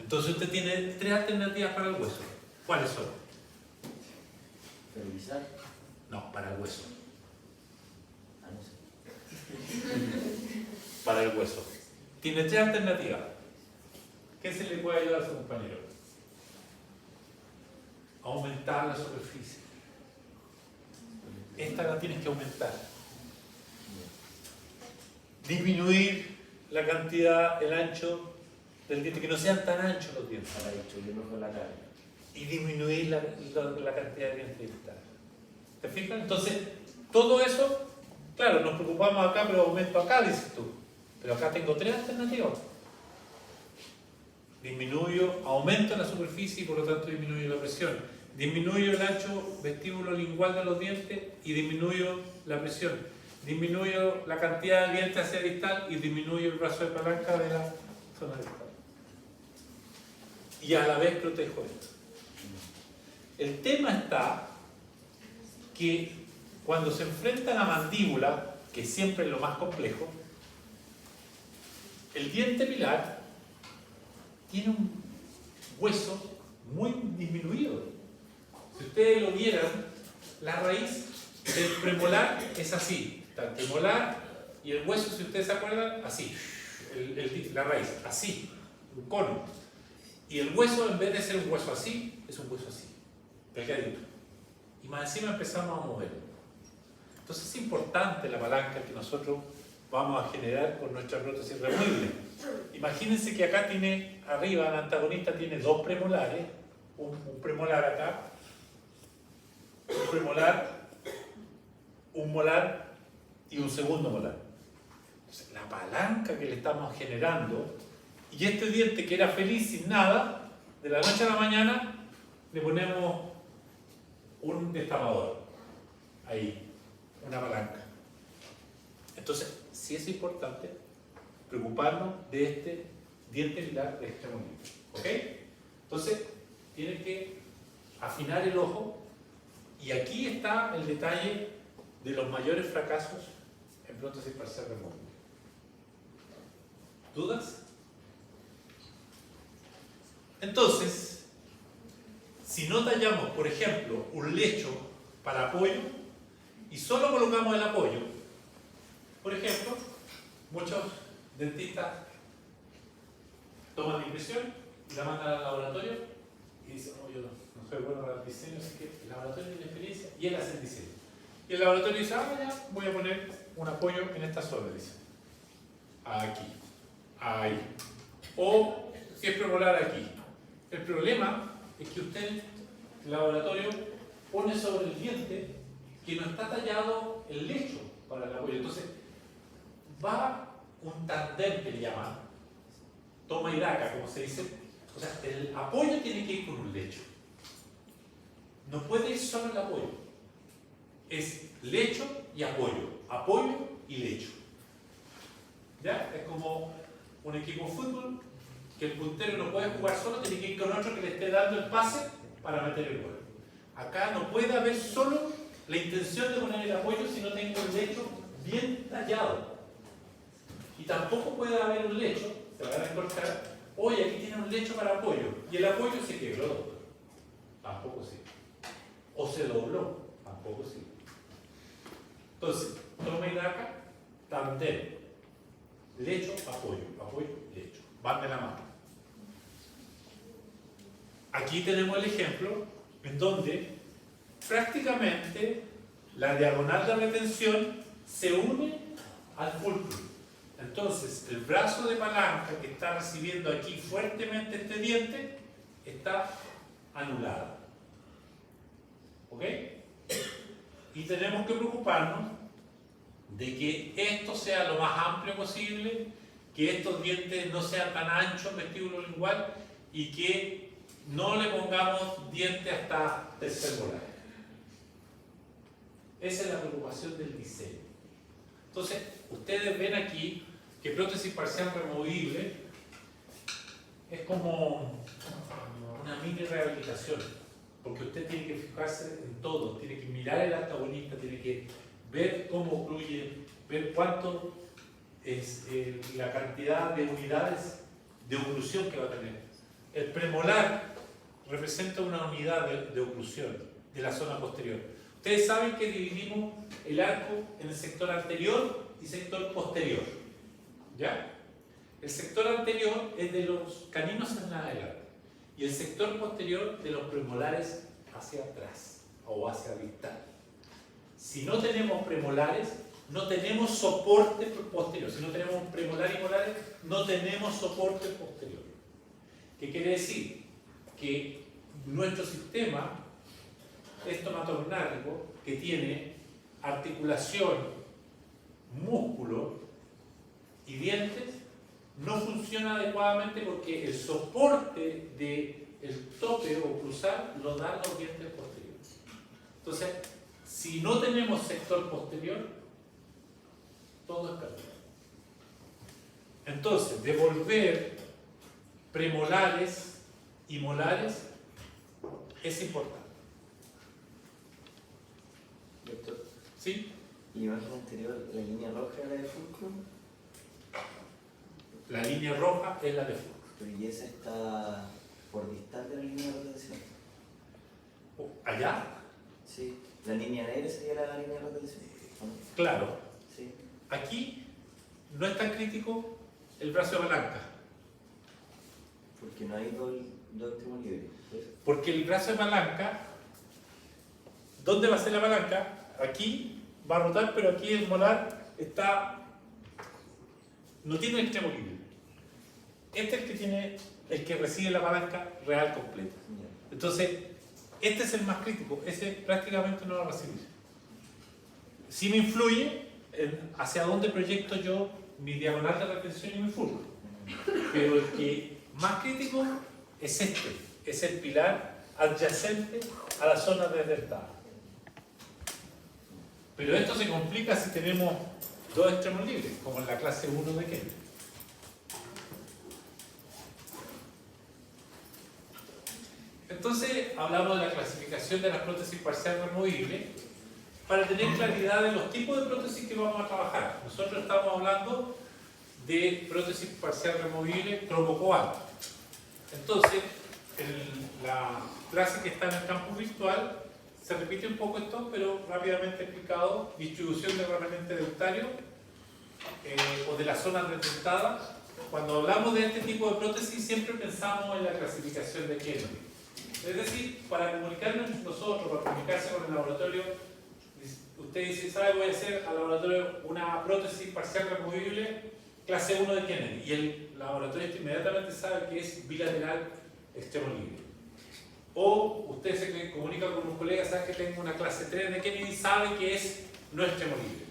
Entonces usted tiene 3 alternativas para el hueso. ¿Cuáles son? Revisar. No, para el hueso. Ah, no sé. Para el hueso. Tiene 3 alternativas. ¿Qué se le puede ayudar a su compañero? Aumentar la superficie. Esta la tienes que aumentar. Disminuir la cantidad, el ancho del diente, que no sean tan anchos los dientes. Para distribuir mejor la carga. Y disminuir la cantidad de dientes dentales. ¿Te fijas? Entonces, todo eso, claro, nos preocupamos acá, pero aumento acá, dices tú. Pero acá tengo 3 alternativas. Disminuyo, aumento la superficie y por lo tanto disminuyo la presión. Disminuyo el ancho vestíbulo lingual de los dientes y disminuyo la presión. Disminuyo la cantidad de dientes hacia distal y disminuyo el brazo de palanca de la zona distal. Y a la vez protejo esto. El tema está que cuando se enfrenta la mandíbula, que siempre es lo más complejo, el diente pilar tiene un hueso muy disminuido. Si ustedes lo vieran, la raíz del premolar es así. Está el premolar y el hueso, si ustedes se acuerdan, así. La raíz, así, un cono. Y el hueso, en vez de ser un hueso así, es un hueso así, delgadito. Y más encima empezamos a moverlo. Entonces es importante la palanca que nosotros vamos a generar con nuestra prótesis removible. Imagínense que acá tiene, arriba el antagonista tiene 2 premolares, un premolar acá, un premolar, un molar y un segundo molar. Entonces, la palanca que le estamos generando, y este diente que era feliz sin nada, de la noche a la mañana le ponemos un destapador, ahí, una palanca. Entonces, sí es importante preocuparnos de este diente pilar de extremo libre. ¿Ok? Entonces, tienen que afinar el ojo y aquí está el detalle de los mayores fracasos en prótesis parcial removible. ¿Dudas? Entonces, si no tallamos, por ejemplo, un lecho para apoyo y solo colocamos el apoyo, por ejemplo, muchos dentistas toman la impresión y la mandan al laboratorio y dicen, oh, yo no soy bueno para el diseño, así que el laboratorio tiene experiencia y él hace el diseño. Y el laboratorio dice, ah, ya, voy a poner un apoyo en esta zona, dice. Aquí, ahí. O si es premolar aquí. El problema es que usted, el laboratorio, pone sobre el diente que no está tallado el lecho para el apoyo. Entonces, va un tandem que le llaman, toma y daca, como se dice. O sea, el apoyo tiene que ir con un lecho. No puede ir solo el apoyo. Es lecho y apoyo y lecho. ¿Ya? Es como un equipo de fútbol que el puntero no puede jugar solo, tiene que ir con otro que le esté dando el pase para meter el gol. Acá no puede haber solo la intención de poner el apoyo si no tengo el lecho bien tallado. Y tampoco puede haber un lecho, se van a encontrar, oye, aquí tiene un lecho para apoyo, y el apoyo se quebró, doctor. Tampoco sí. O se dobló, tampoco sí. Entonces, toma y daca, tandem, lecho, apoyo, lecho. Van de la mano. Aquí tenemos el ejemplo en donde prácticamente la diagonal de retención se une al fulcrum. Entonces, el brazo de palanca que está recibiendo aquí fuertemente este diente está anulado. ¿Ok? Y tenemos que preocuparnos de que esto sea lo más amplio posible, que estos dientes no sean tan anchos, vestíbulo lingual, y que no le pongamos dientes hasta tercer molar. Esa es la preocupación del diseño. Entonces, ustedes ven aquí que prótesis parcial removible es como una mini rehabilitación, porque usted tiene que fijarse en todo, tiene que mirar el antagonista, tiene que ver cómo fluye, ver cuánto es la cantidad de unidades de oclusión que va a tener. El premolar representa una unidad de oclusión de la zona posterior. Ustedes saben que dividimos el arco en el sector anterior y sector posterior. ¿Ya? El sector anterior es de los caninos en adelante y el sector posterior de los premolares hacia atrás o hacia distal. Si no tenemos premolares, no tenemos soporte posterior. Si no tenemos premolar y molares, no tenemos soporte posterior. ¿Qué quiere decir? Que nuestro sistema estomatognático, que tiene articulación, músculo y dientes, no funciona adecuadamente porque el soporte del tope o cruzar lo dan los dientes posteriores. Entonces, si no tenemos sector posterior, todo es pérdida. Entonces, devolver premolares y molares es importante. Doctor, ¿Sí? la imagen anterior, la línea roja era de fulcrum, La línea roja es la de fulcrum. pero y esa está por distal de la línea de retención. ¿Allá? Sí, la línea negra sería la línea de retención. ¿O no? Claro. Sí. Aquí no es tan crítico el brazo de palanca, Porque no hay dos extremos libres. Pues, porque el brazo de palanca, ¿dónde va a ser la palanca? Aquí va a rotar, pero aquí el molar no tiene un extremo libre. Este es el que recibe la palanca real completa. ya. Entonces, este es el más crítico, ese prácticamente no va a recibir. Sí me influye en hacia dónde proyecto yo mi diagonal de retención y mi fulcro. Pero el que más crítico es este, es el pilar adyacente a la zona desdentada. Pero esto se complica si tenemos dos extremos libres, como en la clase 1 de Kennedy. Entonces, hablamos de la clasificación de las prótesis parcial removibles para tener claridad de los tipos de prótesis que vamos a trabajar. Nosotros estamos hablando de prótesis parcial removible cromocobalto. Entonces, en la clase que está en el campus virtual se repite un poco esto, pero rápidamente explicado: distribución de remanente dentario o de la zona redentadas. Cuando hablamos de este tipo de prótesis siempre pensamos en la clasificación de Kennedy. Es decir, para comunicarnos entre nosotros, para comunicarse con el laboratorio, usted dice, ¿sabe? Voy a hacer al laboratorio una prótesis parcial removible clase 1 de Kennedy. Y el laboratorio inmediatamente sabe que es bilateral extremo libre. O usted se comunica con un colega, sabe que tengo una clase 3 de Kennedy, sabe que es no extremo libre.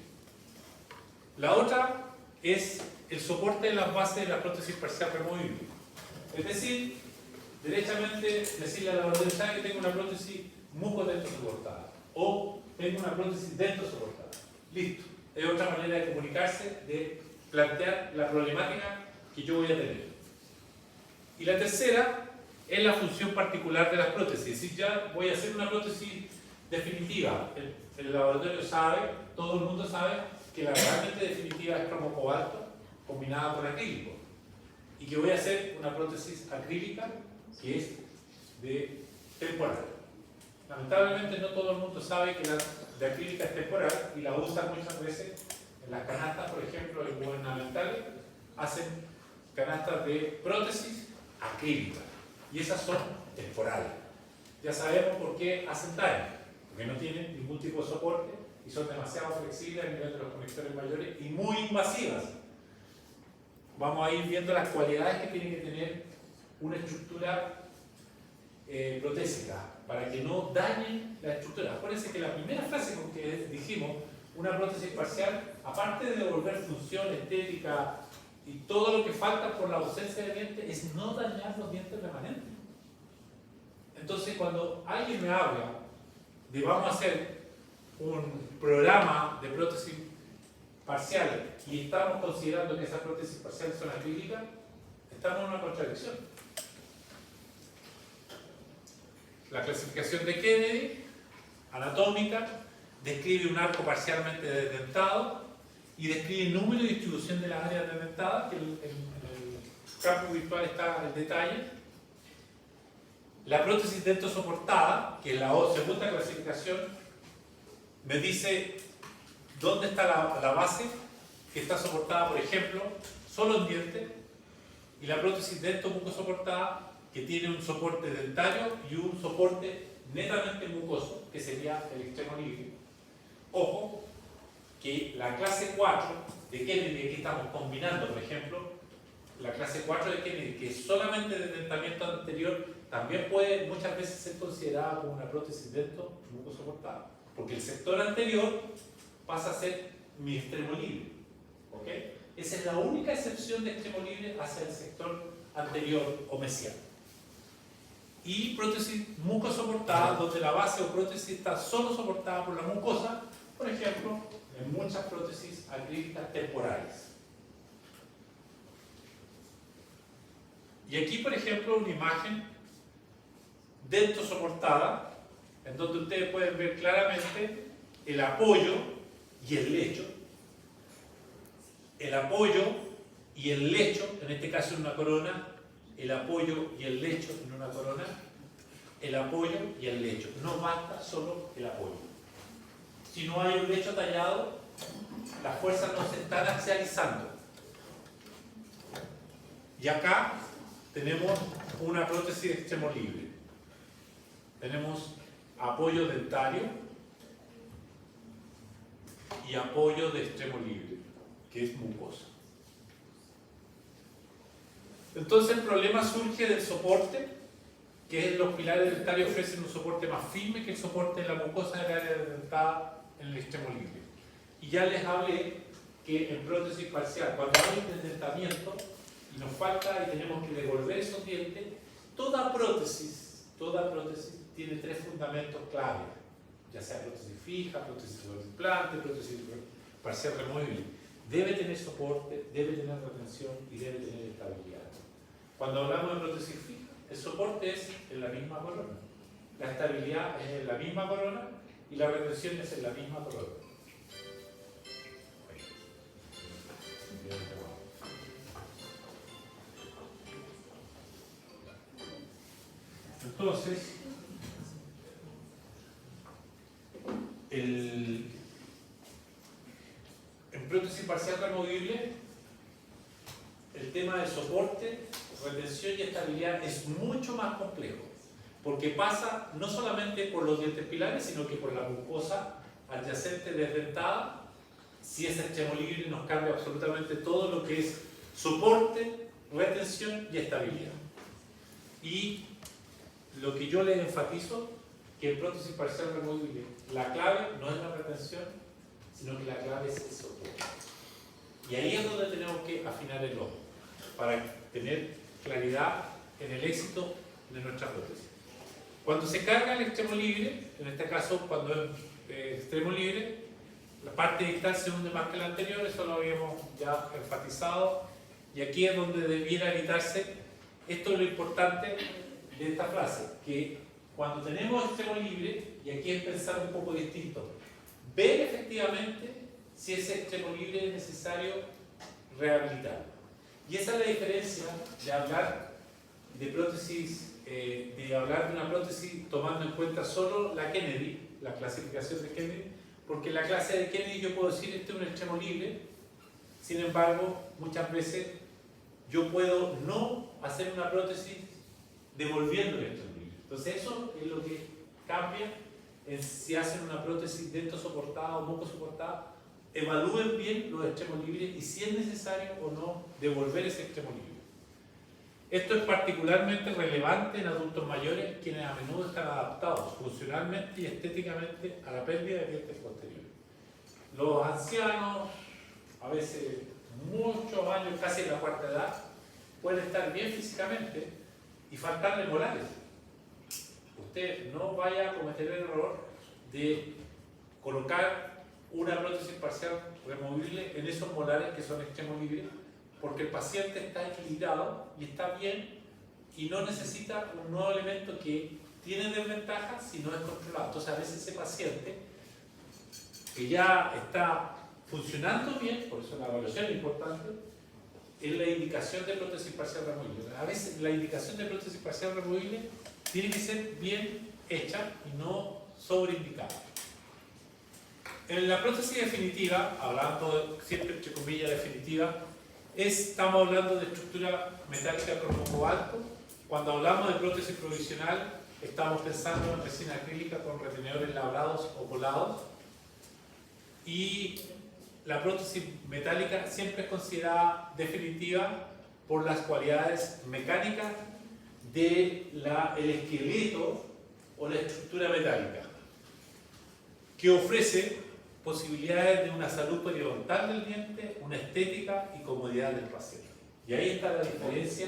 La otra es el soporte de las bases de la prótesis parcial removible. Es decir, derechamente decirle al laboratorio, sabe que tengo una prótesis muco-dento soportada o tengo una prótesis dento soportada. Listo. Es otra manera de comunicarse, de plantear la problemática que yo voy a tener. Y la tercera es la función particular de las prótesis. Es decir, ya voy a hacer una prótesis definitiva. El laboratorio sabe, todo el mundo sabe que la realmente definitiva es cromocobalto combinada con acrílico. Y que voy a hacer una prótesis acrílica que es de temporal. Lamentablemente no todo el mundo sabe que la de acrílica es temporal y la usan muchas veces en las canastas, por ejemplo, en gubernamentales, hacen canastas de prótesis acrílica y esas son temporales. Ya sabemos por qué hacen daño, porque no tienen ningún tipo de soporte y son demasiado flexibles a nivel de los conectores mayores y muy invasivas. Vamos a ir viendo las cualidades que tiene que tener una estructura protésica para que no dañen la estructura. Acuérdense que la primera frase con que dijimos, una prótesis parcial, aparte de devolver función estética y todo lo que falta por la ausencia de dientes, es no dañar los dientes remanentes. Entonces, cuando alguien me habla de vamos a hacer un programa de prótesis parciales y estamos considerando que esas prótesis parciales son acrílicas, estamos en una contradicción. La clasificación de Kennedy, anatómica, describe un arco parcialmente desdentado y describe el número y distribución de las áreas desdentadas, que en el campo virtual está el detalle. La prótesis dentosoportada, que es la segunda clasificación, me dice dónde está la base, que está soportada, por ejemplo, solo en dientes, y la prótesis dentomucosoportada, que tiene un soporte dentario y un soporte netamente mucoso, que sería el extremo libre. Ojo, que la clase 4 de Kennedy, aquí estamos combinando, por ejemplo, la clase 4 de Kennedy, que es solamente de dentamiento anterior, también puede muchas veces ser considerada como una prótesis dentomucosoportada, porque el sector anterior pasa a ser mi extremo libre. ¿Ok? Esa es la única excepción de extremo libre hacia el sector anterior o mesiano. Y prótesis mucosoportada, donde la base o prótesis está solo soportada por la mucosa, por ejemplo, en muchas prótesis acrílicas temporales. Y aquí, por ejemplo, una imagen dentosoportada, en donde ustedes pueden ver claramente el apoyo y el lecho. El apoyo y el lecho, en este caso en una corona, el apoyo y el lecho en una corona, el apoyo y el lecho. No basta solo el apoyo. Si no hay un lecho tallado, las fuerzas no se están axializando. Y acá tenemos una prótesis de extremo libre. Tenemos apoyo dentario y apoyo de extremo libre, que es mucosa. Entonces el problema surge del soporte, que los pilares dentarios ofrecen un soporte más firme que el soporte de la mucosa del área dentada en el extremo libre. Y ya les hablé que en prótesis parcial, cuando hay un desdentamiento y nos falta y tenemos que devolver esos dientes, toda prótesis tiene tres fundamentos clave, ya sea prótesis fija, prótesis sobre implante, prótesis parcial removible. Debe tener soporte, debe tener retención y debe tener estabilidad. Cuando hablamos de prótesis fija, el soporte es en la misma corona, la estabilidad es en la misma corona y la retención es en la misma corona. Entonces, en prótesis parcial removible, el tema de soporte, retención y estabilidad es mucho más complejo, porque pasa no solamente por los dientes pilares, sino que por la mucosa adyacente desdentada. Si es extremo libre, nos cambia absolutamente todo lo que es soporte, retención y estabilidad. Y lo que yo les enfatizo, que en prótesis parcial removible, la clave no es la retención, sino que la clave es el soporte. Y ahí es donde tenemos que afinar el ojo, para tener claridad en el éxito de nuestra prótesis. Cuando se carga el extremo libre, en este caso cuando es extremo libre, la parte distal se hunde más que la anterior, eso lo habíamos ya enfatizado, y aquí es donde debiera evitarse. Esto es lo importante de esta frase, que cuando tenemos extremo libre, y aquí es pensar un poco distinto, ver efectivamente si ese extremo libre es necesario rehabilitarlo. Y esa es la diferencia de hablar de prótesis, de hablar de una prótesis tomando en cuenta solo la Kennedy, la clasificación de Kennedy, porque en la clase de Kennedy yo puedo decir este es un extremo libre, sin embargo, muchas veces yo puedo no hacer una prótesis devolviendo el extremo libre. Entonces eso es lo que cambia si hacen una prótesis dento soportada o muco soportada, evalúen bien los extremos libres y si es necesario o no devolver ese extremo libre. Esto es particularmente relevante en adultos mayores, quienes a menudo están adaptados funcionalmente y estéticamente a la pérdida de dientes posteriores. Los ancianos, a veces muchos años, casi en la cuarta edad, pueden estar bien físicamente y faltarle molares. Usted no vaya a cometer el error de colocar una prótesis parcial removible en esos molares que son extremos libres, porque el paciente está equilibrado y está bien y no necesita un nuevo elemento que tiene desventajas si no es controlado. Entonces a veces ese paciente que ya está funcionando bien, por eso la evaluación es importante, es la indicación de prótesis parcial removible. A veces la indicación de prótesis parcial removible tiene que ser bien hecha y no sobreindicada. En la prótesis definitiva, hablando siempre entre comillas definitiva, estamos hablando de estructura metálica cromo-cobalto. Cuando hablamos de prótesis provisional, estamos pensando en resina acrílica con retenedores labrados o colados. Y la prótesis metálica siempre es considerada definitiva por las cualidades mecánicas del esqueleto o la estructura metálica, que ofrece posibilidades de una salud periodontal del diente, una estética y comodidad del paciente. Y ahí está la diferencia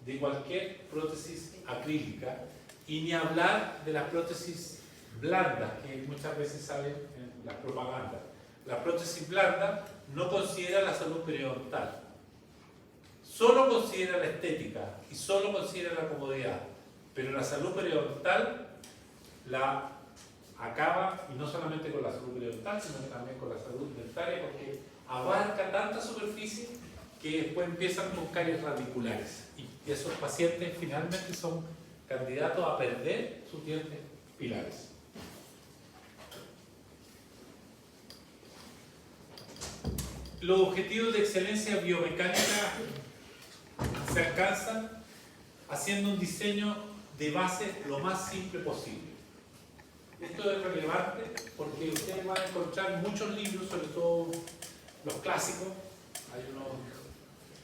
de cualquier prótesis acrílica, y ni hablar de las prótesis blandas que muchas veces salen en la propaganda. La prótesis blanda no considera la salud periodontal, solo considera la estética y solo considera la comodidad, pero la salud periodontal la acaba, y no solamente con la salud periodontal, sino que también con la salud dentaria, porque abarca tanta superficie que después empiezan con caries radiculares, y esos pacientes finalmente son candidatos a perder sus dientes pilares. Los objetivos de excelencia biomecánica se alcanzan haciendo un diseño de base lo más simple posible. Esto es relevante porque ustedes van a encontrar muchos libros, sobre todo los clásicos, hay unos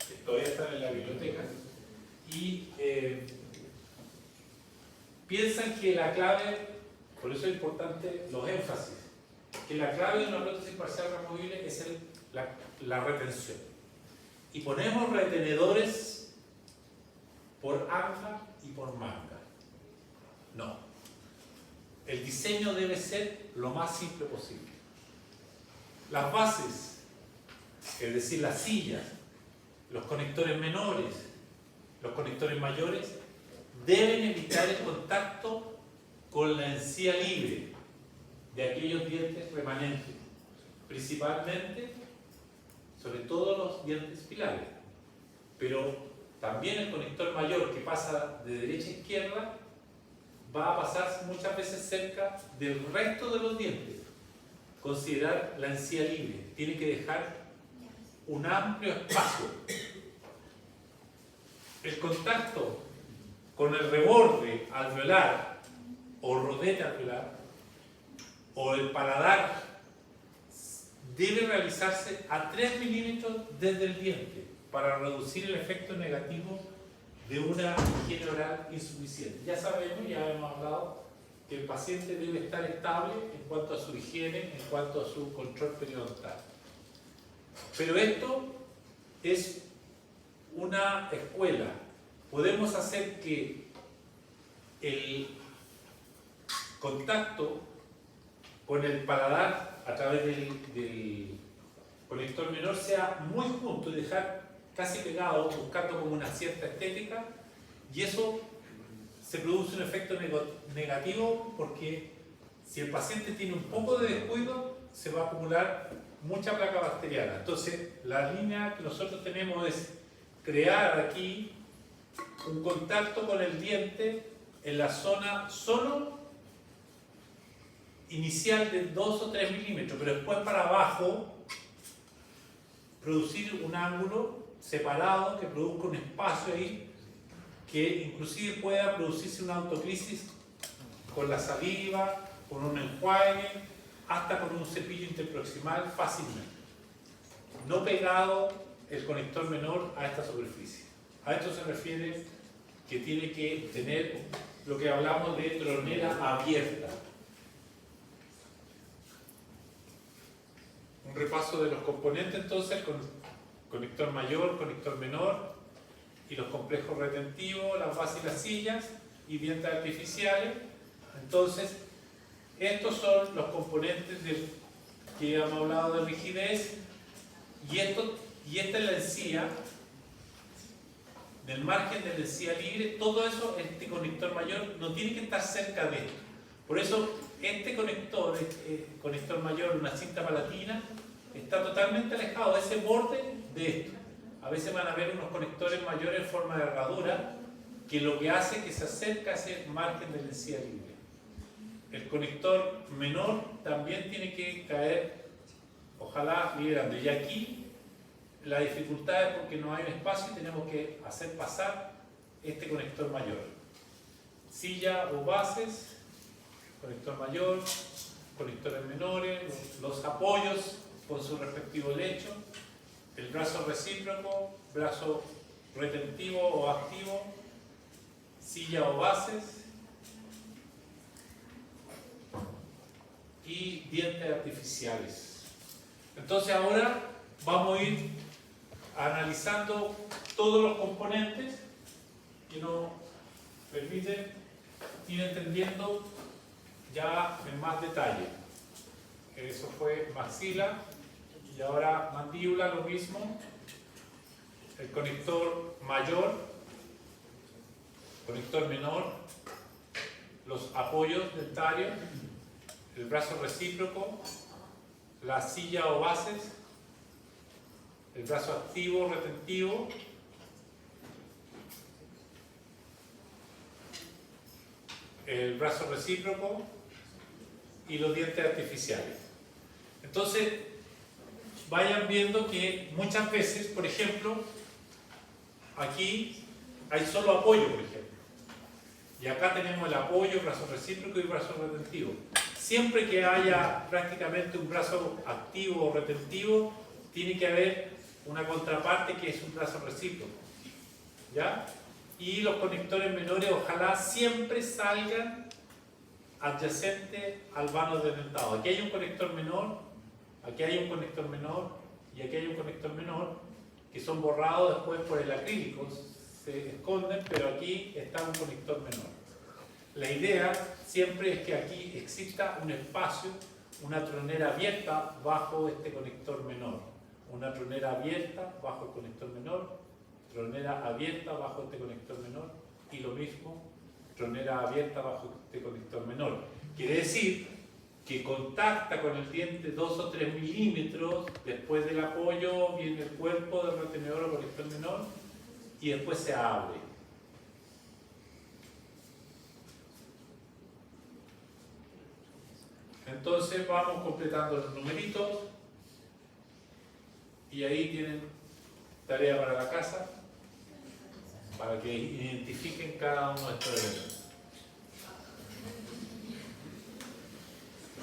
que todavía están en la biblioteca, y piensan que la clave, por eso es importante los énfasis, que la clave de una prótesis parcial removible es la retención. Y ponemos retenedores por anga y por manga. No. El diseño debe ser lo más simple posible. Las bases, es decir, las sillas, los conectores menores, los conectores mayores, deben evitar el contacto con la encía libre de aquellos dientes remanentes, principalmente, sobre todo los dientes pilares, pero también el conector mayor que pasa de derecha a izquierda va a pasar muchas veces cerca del resto de los dientes. Considerar la encía libre, tiene que dejar un amplio espacio. El contacto con el reborde alveolar o rodete alveolar o el paladar debe realizarse a 3 milímetros desde el diente para reducir el efecto negativo de una higiene oral insuficiente. Ya sabemos, ya hemos hablado, que el paciente debe estar estable en cuanto a su higiene, en cuanto a su control periodontal. Pero esto es una escuela. Podemos hacer que el contacto con el paladar a través del conector menor sea muy junto y dejar casi pegado, buscando como una cierta estética, y eso se produce un efecto negativo porque si el paciente tiene un poco de descuido se va a acumular mucha placa bacteriana. Entonces la línea que nosotros tenemos es crear aquí un contacto con el diente en la zona solo inicial de 2 o 3 milímetros, pero después para abajo producir un ángulo separado que produzca un espacio ahí que inclusive pueda producirse una autoclisis con la saliva con un enjuague, hasta con un cepillo interproximal fácilmente. No pegado el conector menor a esta superficie. A esto se refiere que tiene que tener lo que hablamos de tronera abierta. Un repaso de los componentes entonces, con conector mayor, conector menor, y los complejos retentivos, las bases y las sillas, y dientes artificiales. Entonces, estos son los componentes que hemos hablado de rigidez, y esta es la encía, del margen de la encía libre. Todo eso, este conector mayor no tiene que estar cerca de esto. Por eso, este conector mayor, una cinta palatina, está totalmente alejado de ese borde de esto. A veces van a ver unos conectores mayores en forma de herradura, que lo que hace es que se acerca a ese margen de la encía libre. El conector menor también tiene que caer, ojalá liderando. Y aquí la dificultad es porque no hay un espacio y tenemos que hacer pasar este conector mayor. Silla o bases, conector mayor, conectores menores, los apoyos con su respectivo lecho, el brazo recíproco, brazo retentivo o activo, silla o bases y dientes artificiales. Entonces ahora vamos a ir analizando todos los componentes que nos permiten ir entendiendo ya en más detalle. Eso fue maxila y ahora mandíbula, lo mismo. El conector mayor, conector menor, los apoyos dentarios, el brazo recíproco, la silla o bases, el brazo activo, retentivo, el brazo recíproco y los dientes artificiales. Entonces, vayan viendo que muchas veces, por ejemplo, aquí hay solo apoyo, por ejemplo. Y acá tenemos el apoyo, brazo recíproco y brazo retentivo. Siempre que haya prácticamente un brazo activo o retentivo, tiene que haber una contraparte que es un brazo recíproco. ¿Ya? Y los conectores menores ojalá siempre salgan adyacente al vano desdentado. Aquí hay un conector menor, aquí hay un conector menor y aquí hay un conector menor que son borrados después por el acrílico, se esconden, pero aquí está un conector menor. La idea siempre es que aquí exista un espacio, una tronera abierta bajo este conector menor, una tronera abierta bajo el conector menor, tronera abierta bajo este conector menor y lo mismo, tronera abierta bajo este conector menor. Quiere decir que contacta con el diente 2 o 3 milímetros, después del apoyo viene el cuerpo del retenedor o conector menor y después se abre. Entonces vamos completando los numeritos y ahí tienen tarea para la casa para que identifiquen cada uno de estos elementos.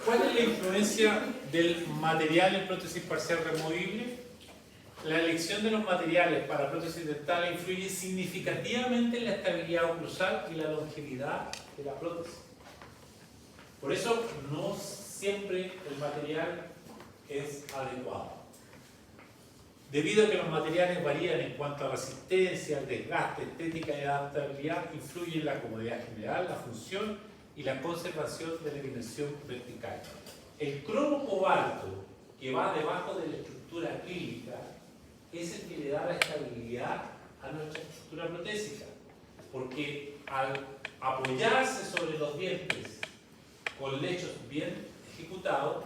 ¿Cuál es la influencia del material en prótesis parcial removible? La elección de los materiales para prótesis dentales influye significativamente en la estabilidad oclusal y la longevidad de la prótesis. Por eso no siempre el material es adecuado. Debido a que los materiales varían en cuanto a resistencia, desgaste, estética y adaptabilidad, influye en la comodidad general, la función y la conservación de la dimensión vertical. El cromo cobalto, que va debajo de la estructura acrílica, es el que le da la estabilidad a nuestra estructura protésica, porque al apoyarse sobre los dientes con lechos bien ejecutados,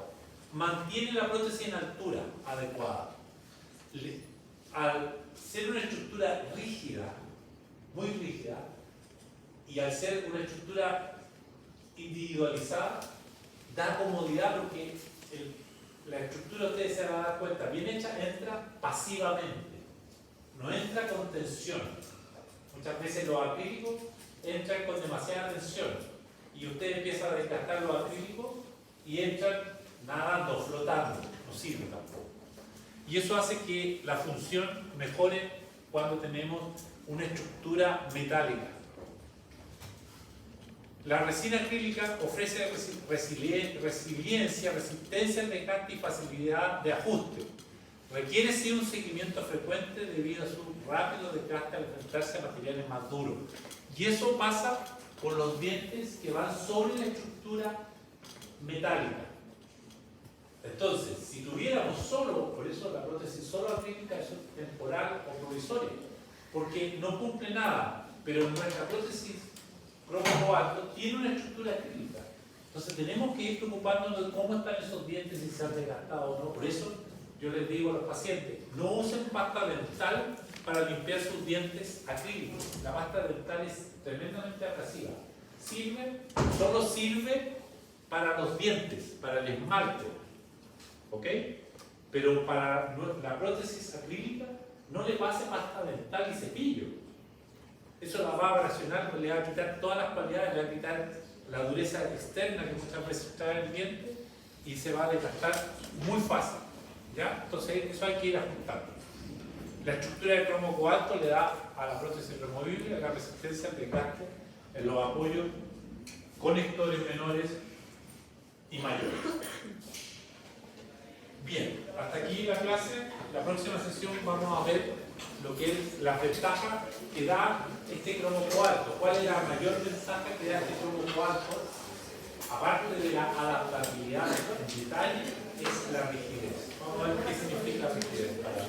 mantiene la prótesis en altura adecuada. Al ser una estructura rígida, muy rígida, y al ser una estructura individualizada, da comodidad porque la estructura, ustedes se van a dar cuenta, bien hecha, entra pasivamente, no entra con tensión. Muchas veces los acrílicos entran con demasiada tensión. y usted empieza a desgastar los acrílicos y entran nadando, flotando, no sirve tampoco. Y eso hace que la función mejore cuando tenemos una estructura metálica. La resina acrílica ofrece resiliencia, resistencia al desgaste y facilidad de ajuste. Requiere sí un seguimiento frecuente debido a su rápido desgaste al enfrentarse a materiales más duros. Y eso pasa por los dientes que van sobre la estructura metálica. Entonces, si tuviéramos solo, por eso la prótesis solo acrílica es temporal o provisoria, porque no cumple nada, pero nuestra prótesis cromo cobalto tiene una estructura acrílica. Entonces tenemos que ir preocupándonos de cómo están esos dientes, si se han desgastado o no. Por eso yo les digo a los pacientes, no usen pasta dental para limpiar sus dientes acrílicos. La pasta dental es tremendamente abrasiva. Solo sirve para los dientes, para el esmalte. ¿Ok? Pero para la prótesis acrílica no le pase pasta dental y cepillo. Eso la va a abrasionar, le va a quitar todas las cualidades, le va a quitar la dureza externa que muchas veces trae el diente y se va a desgastar muy fácil. ¿Ya? Entonces eso hay que ir ajustando. La estructura de cromo cobalto le da a la prótesis removible la resistencia al desgaste en los apoyos, conectores menores y mayores. Bien, hasta aquí la clase. La próxima sesión vamos a ver lo que es las ventajas que da este cromo cobalto. ¿Cuál es la mayor ventaja que da este cromo cobalto? Aparte de la adaptabilidad en detalle, es la rigidez. Vamos a ver qué significa rigidez para